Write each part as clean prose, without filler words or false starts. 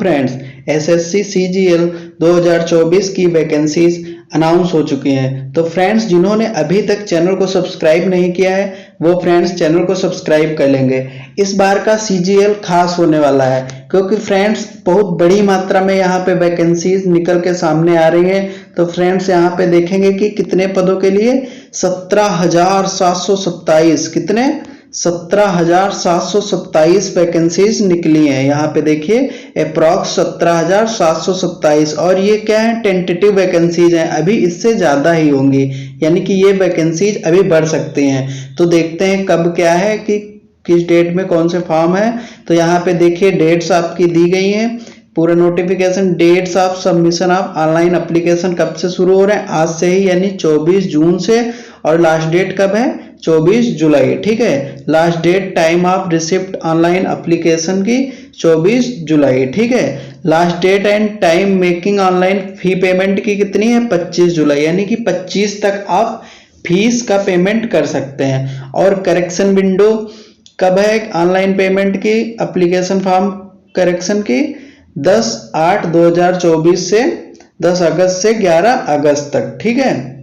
Friends, SSC CGL 2024 की vacancies announce हो चुकी हैं। तो फ्रेंड्स, जिन्होंने अभी तक चैनल को सब्सक्राइब नहीं किया है वो फ्रेंड्स चैनल को सब्सक्राइब कर लेंगे। इस बार का सीजीएल खास होने वाला है क्योंकि फ्रेंड्स बहुत बड़ी मात्रा में यहाँ पे वैकेंसीज निकल के सामने आ रही हैं। तो फ्रेंड्स यहाँ पे देखेंगे कि कितने पदों के लिए 17,727 कितने 17,727 वैकेंसीज निकली हैं। यहाँ पे देखिए अप्रॉक्स 17,727 और ये क्या है, टेंटेटिव वैकेंसीज हैं, अभी इससे ज्यादा ही होंगी, यानी कि ये वैकेंसीज अभी बढ़ सकती हैं। तो देखते हैं कब क्या है कि किस डेट में कौन से फॉर्म है। तो यहाँ पे देखिए डेट्स आपकी दी गई हैं, पूरा notification, dates of submission of online application कब से शुरू हो रहे हैं, आज से ही यानी 24 जून से, और लास्ट डेट कब है 24 जुलाई। ठीक है, last date time of receipt online application की 24 जुलाई। ठीक है, last date and time making online fee payment की कितनी है 25 जुलाई, यानी कि 25 तक आप फीस का पेमेंट कर सकते हैं। और करेक्शन विंडो कब है ऑनलाइन पेमेंट की एप्लीकेशन फॉर्म करेक्शन की 10/8/2024 से 10 अगस्त से 11 अगस्त तक। ठीक है,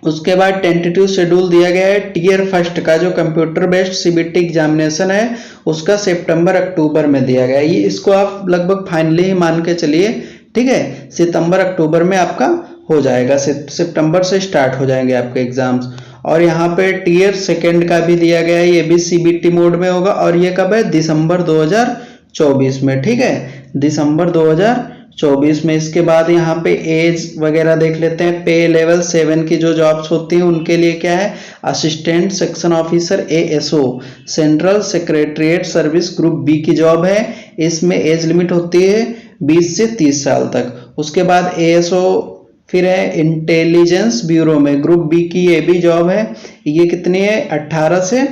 उसके बाद टेंटेटिव शेड्यूल दिया गया है टीयर फर्स्ट का, जो कंप्यूटर बेस्ड सीबीटी एग्जामिनेशन है उसका सितंबर अक्टूबर में दिया गया है। ये इसको आप लगभग फाइनली ही मान के चलिए। ठीक है, सितंबर अक्टूबर में आपका हो जाएगा, सितंबर से स्टार्ट हो जाएंगे आपके एग्जाम्स। और यहाँ पे टीयर सेकेंड का भी दिया गया है, ये भी सीबीटी मोड में होगा, और ये कब है दिसंबर 2024 में। ठीक है, दिसंबर 2024 में। इसके बाद यहाँ पे एज वगैरह देख लेते हैं। पे लेवल 7 की जो जॉब्स होती हैं उनके लिए क्या है, assistant section officer ASO central secretariat service group B की जॉब है। इसमें एज लिमिट होती है 20 से 30 साल तक। उसके बाद एएसओ फिर है इंटेलिजेंस ब्यूरो में ग्रुप बी की ये भी जॉब है, ये कितनी है 18 से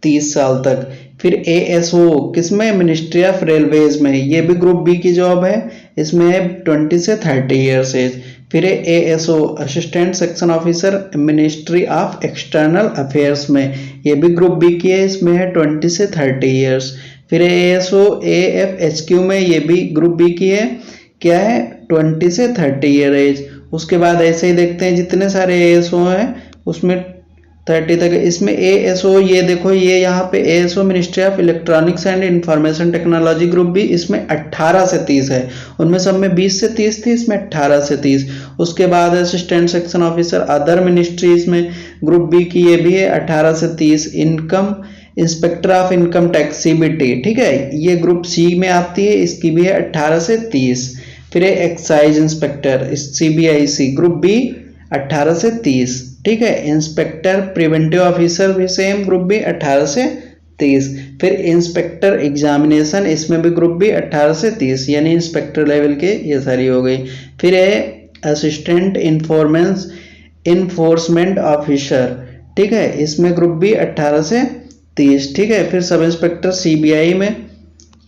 30 साल तक। फिर एएसओ किसमें, मिनिस्ट्री ऑफ रेलवेज में, ये भी ग्रुप बी की जॉब है, इसमें है 20 से 30 ईयर्स एज। फिर ASO assistant section officer ministry of external affairs में, ये भी ग्रुप बी की है, इसमें है 20 से 30 ईयर्स। फिर एएसओ एएफएचक्यू में, ये भी ग्रुप बी की है, क्या है 20 से 30 ईयर एज। उसके बाद ऐसे ही देखते हैं जितने सारे एएसओ हैं उसमें 30 तक। इसमें एएसओ ये देखो, ये यहाँ पे ASO ministry of electronics and information technology group B, इसमें 18 से 30 है, उनमें सब में 20 से 30 थी, इसमें 18 से 30। उसके बाद assistant section officer other ministries में ग्रुप बी की ये भी है 18 से 30। Income inspector of income tax CBT, ठीक है, ये ग्रुप सी में आती है, इसकी भी है 18 से 30। फिर excise inspector CBIC group B 18 से 30। ठीक है, इंस्पेक्टर प्रिवेंटिव ऑफिसर भी सेम ग्रुप बी 18 से 30। फिर इंस्पेक्टर एग्जामिनेशन, इसमें भी ग्रुप बी 18 से 30, यानी इंस्पेक्टर लेवल के ये सारी हो गई। फिर है असिस्टेंट इन्फोर्समेंट ऑफिसर, ठीक है, इसमें ग्रुप बी 18 से 30। ठीक है, फिर सब इंस्पेक्टर सीबीआई में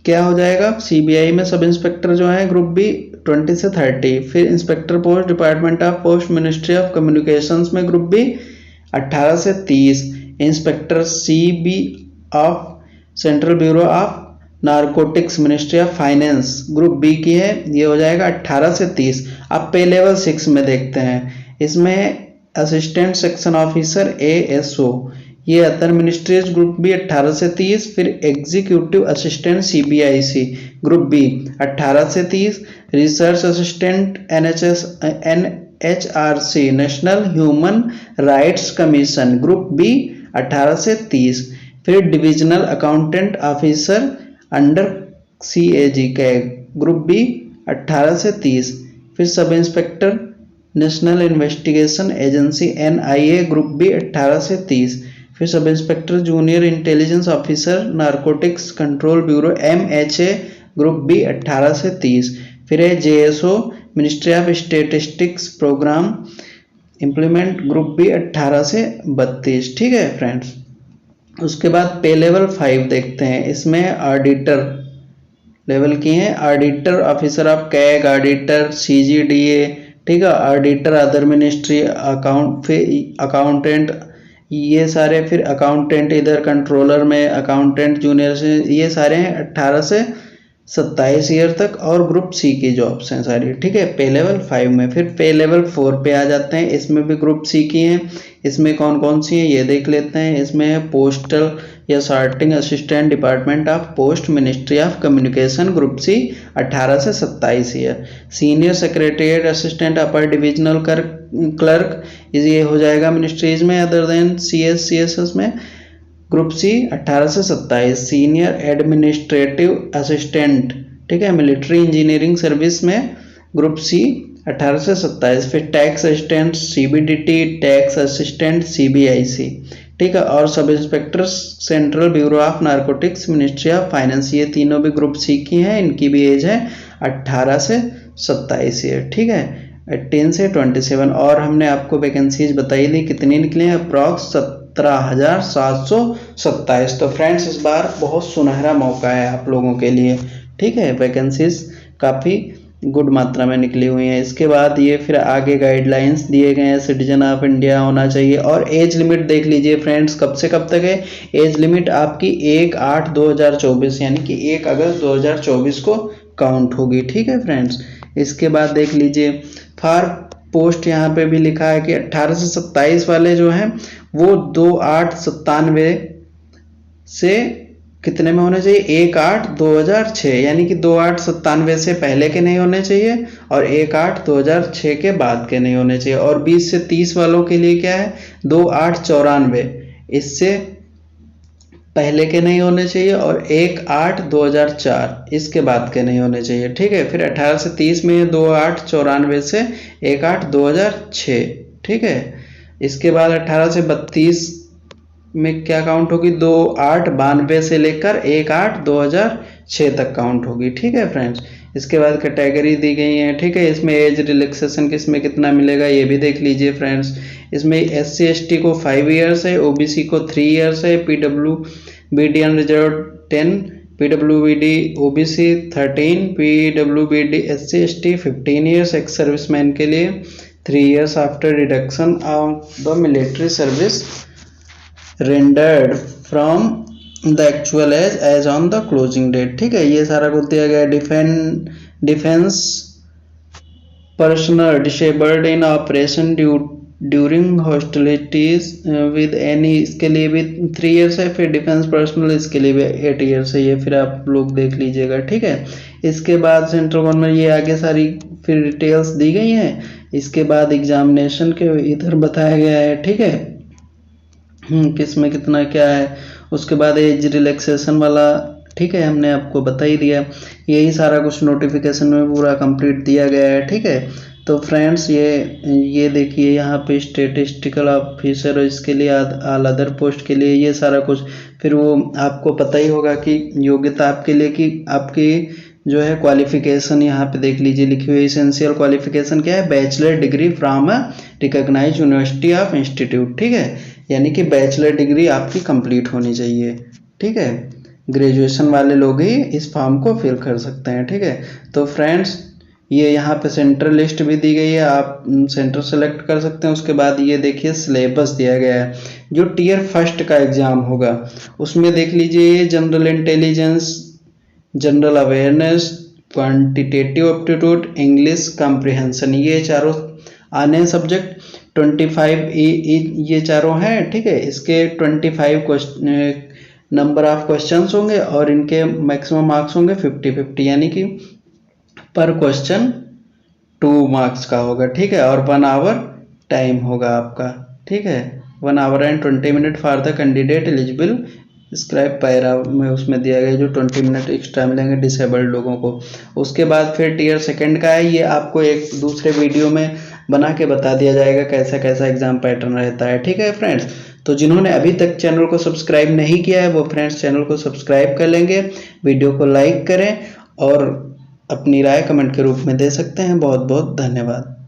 क्या हो जाएगा, सीबीआई में सब इंस्पेक्टर जो है ग्रुप बी 20 से 30। फिर inspector post department of post ministry of communications में ग्रुप बी 18 से 30। Inspector CB of central bureau of narcotics ministry of finance group B की है, ये हो जाएगा 18 से 30। अब पे लेवल 6 में देखते हैं, इसमें असिस्टेंट सेक्शन ऑफिसर एएसओ, ये अदर मिनिस्ट्रीज ग्रुप बी 18 से 30। फिर executive assistant CBIC group B 18 से 30। Research assistant NHRC national human rights commission group B 18 से 30। फिर divisional accountant officer under CAG के ग्रुप बी 18 से 30। फिर sub inspector national investigation agency NIA group B 18 से 30। फिर sub inspector junior intelligence officer narcotics control bureau MHA group B 18 से 30। फिर है JSO ministry of statistics programme implement group B 18 से 32। ठीक है फ्रेंड्स, उसके बाद पे लेवल 5 देखते हैं, इसमें ऑडिटर लेवल की हैं, auditor officer of CAG, auditor CGDA, ठीक है, ऑडिटर अदर मिनिस्ट्री अकाउंटेंट, ये सारे। फिर अकाउंटेंट इधर कंट्रोलर में अकाउंटेंट जूनियर से, ये सारे हैं 18 से 27 ईयर तक, और ग्रुप सी की जॉब्स हैं सारी, ठीक है, पे लेवल 5 में। फिर पे लेवल 4 पे आ जाते हैं, इसमें भी ग्रुप सी की हैं। इसमें कौन कौन सी हैं ये देख लेते हैं। इसमें है पोस्टल या sorting assistant, department of post, ministry of communication, group C, 18 से 27 year. Senior secretariat assistant, upper divisional clerk, ये हो जाएगा मिनिस्ट्रीज में अदर देन CSS में, ग्रुप सी 18 से 27। सीनियर एडमिनिस्ट्रेटिव असिस्टेंट, ठीक है, मिलिट्री इंजीनियरिंग सर्विस में, ग्रुप सी 18 से 27। फिर tax assistant CBDT, tax assistant CBIC, ठीक है, और sub inspector central bureau of narcotics, ministry of finance, ये तीनों भी ग्रुप सी की हैं। इनकी भी एज है 18 से 27 ईयर, ठीक है, 18 से 27। और हमने आपको वैकेंसीज बताई थी, कितनी निकली हैं, अप्रॉक्स 17,727। तो फ्रेंड्स इस बार बहुत सुनहरा मौका है आप लोगों के लिए, ठीक है, वैकेंसीज काफ़ी गुड मात्रा में निकली हुई हैं। इसके बाद ये फिर आगे गाइडलाइंस दिए गए हैं, सिटीजन ऑफ इंडिया होना चाहिए। और एज लिमिट देख लीजिए फ्रेंड्स, कब से कब तक है एज लिमिट आपकी 1/8/2024 यानी कि 1 अगस्त 2024 को काउंट होगी, ठीक है फ्रेंड्स। इसके बाद देख लीजिए फॉर पोस्ट, यहाँ पे भी लिखा है कि 18 से 27 वाले जो हैं वो 2/8/97 से कितने में होने चाहिए, 1/8/2006 यानी कि 2/8/97 से पहले के नहीं होने चाहिए और 1/8/2006 के बाद के नहीं होने चाहिए। और 20 से 30 वालों के लिए क्या है, 2/8/94 इससे पहले के नहीं होने चाहिए और 1/8/2004 इसके बाद के नहीं होने चाहिए, ठीक है। फिर 18 से 30 में 2/8/94 से 1/8/2006, ठीक है। इसके बाद 18 से 32 में क्या काउंट होगी, 2/8/92 से लेकर 1/8/2006 तक काउंट होगी, ठीक है फ्रेंड्स। इसके बाद कैटेगरी दी गई है, ठीक है। इसमें एज रिलैक्सेशन किसमें कितना मिलेगा ये भी देख लीजिए फ्रेंड्स। इसमें SC/ST को 5 ईयर्स है, OBC को 3 ईयर्स है, PWBD unreserved 10, PWBD OBC 13, PWBD SC/ST 15 years, ex serviceman के लिए 3 years after reduction of the military service rendered from the actual age on the closing date, ठीक है। ये सारा कुछ दिया गया। Defence personnel disabled in operation during hostilities with any, इसके लिए भी 3 ईयर्स है। फिर डिफेंस पर्सनल इसके लिए भी 8 ईयर्स है, ये फिर आप लोग देख लीजिएगा, ठीक है। इसके बाद सेंट्रल गवर्नमेंट, ये आगे सारी फिर डिटेल्स दी गई हैं। इसके बाद एग्जामिनेशन के इधर बताया गया है, ठीक है, किस में कितना क्या है। उसके बाद एज रिलैक्सेशन वाला, ठीक है, हमने आपको बता ही दिया। यही सारा कुछ नोटिफिकेशन में पूरा कंप्लीट दिया गया है, ठीक है। तो फ्रेंड्स ये देखिए यहाँ पे स्टेटिस्टिकल ऑफिसर, इसके लिए ऑल अदर पोस्ट के लिए ये सारा कुछ। फिर वो आपको पता ही होगा कि योग्यता आपके लिए कि आपकी जो है क्वालिफिकेशन यहाँ पे देख लीजिए लिखी हुई। एसेंशियल क्वालिफिकेशन क्या है, bachelor degree from a recognised university of institute, ठीक है, यानी कि बैचलर डिग्री आपकी कंप्लीट होनी चाहिए, ठीक है। ग्रेजुएशन वाले लोग ही इस फॉर्म को फिल कर सकते हैं, ठीक है। तो फ्रेंड्स ये यहाँ पे सेंटर लिस्ट भी दी गई है, आप सेंटर सेलेक्ट कर सकते हैं। उसके बाद ये देखिए सिलेबस दिया गया है। जो टियर फर्स्ट का एग्जाम होगा उसमें देख लीजिए general intelligence, general awareness, quantitative aptitude, English comprehension, ये चारों आने हैं सब्जेक्ट। 25 ये चारों हैं, ठीक है। इसके 25 नंबर ऑफ क्वेश्चंस होंगे और इनके मैक्सिमम मार्क्स होंगे 50-50 यानी कि पर क्वेश्चन 2 मार्क्स का होगा, ठीक है। और 1 आवर टाइम होगा आपका, ठीक है। 1 our and 20 minute for the candidate eligible scribe para में उसमें दिया गया, जो 20 मिनट एक्स्ट्रा मिलेंगे डिसेबल्ड लोगों को। उसके बाद फिर टियर सेकंड का है, ये आपको एक दूसरे वीडियो में बना के बता दिया जाएगा कैसा कैसा एग्जाम पैटर्न रहता है, ठीक है फ्रेंड्स। तो जिन्होंने अभी तक चैनल को सब्सक्राइब नहीं किया है वो फ्रेंड्स चैनल को सब्सक्राइब कर लेंगे, वीडियो को लाइक करें और अपनी राय कमेंट के रूप में दे सकते हैं। बहुत बहुत धन्यवाद।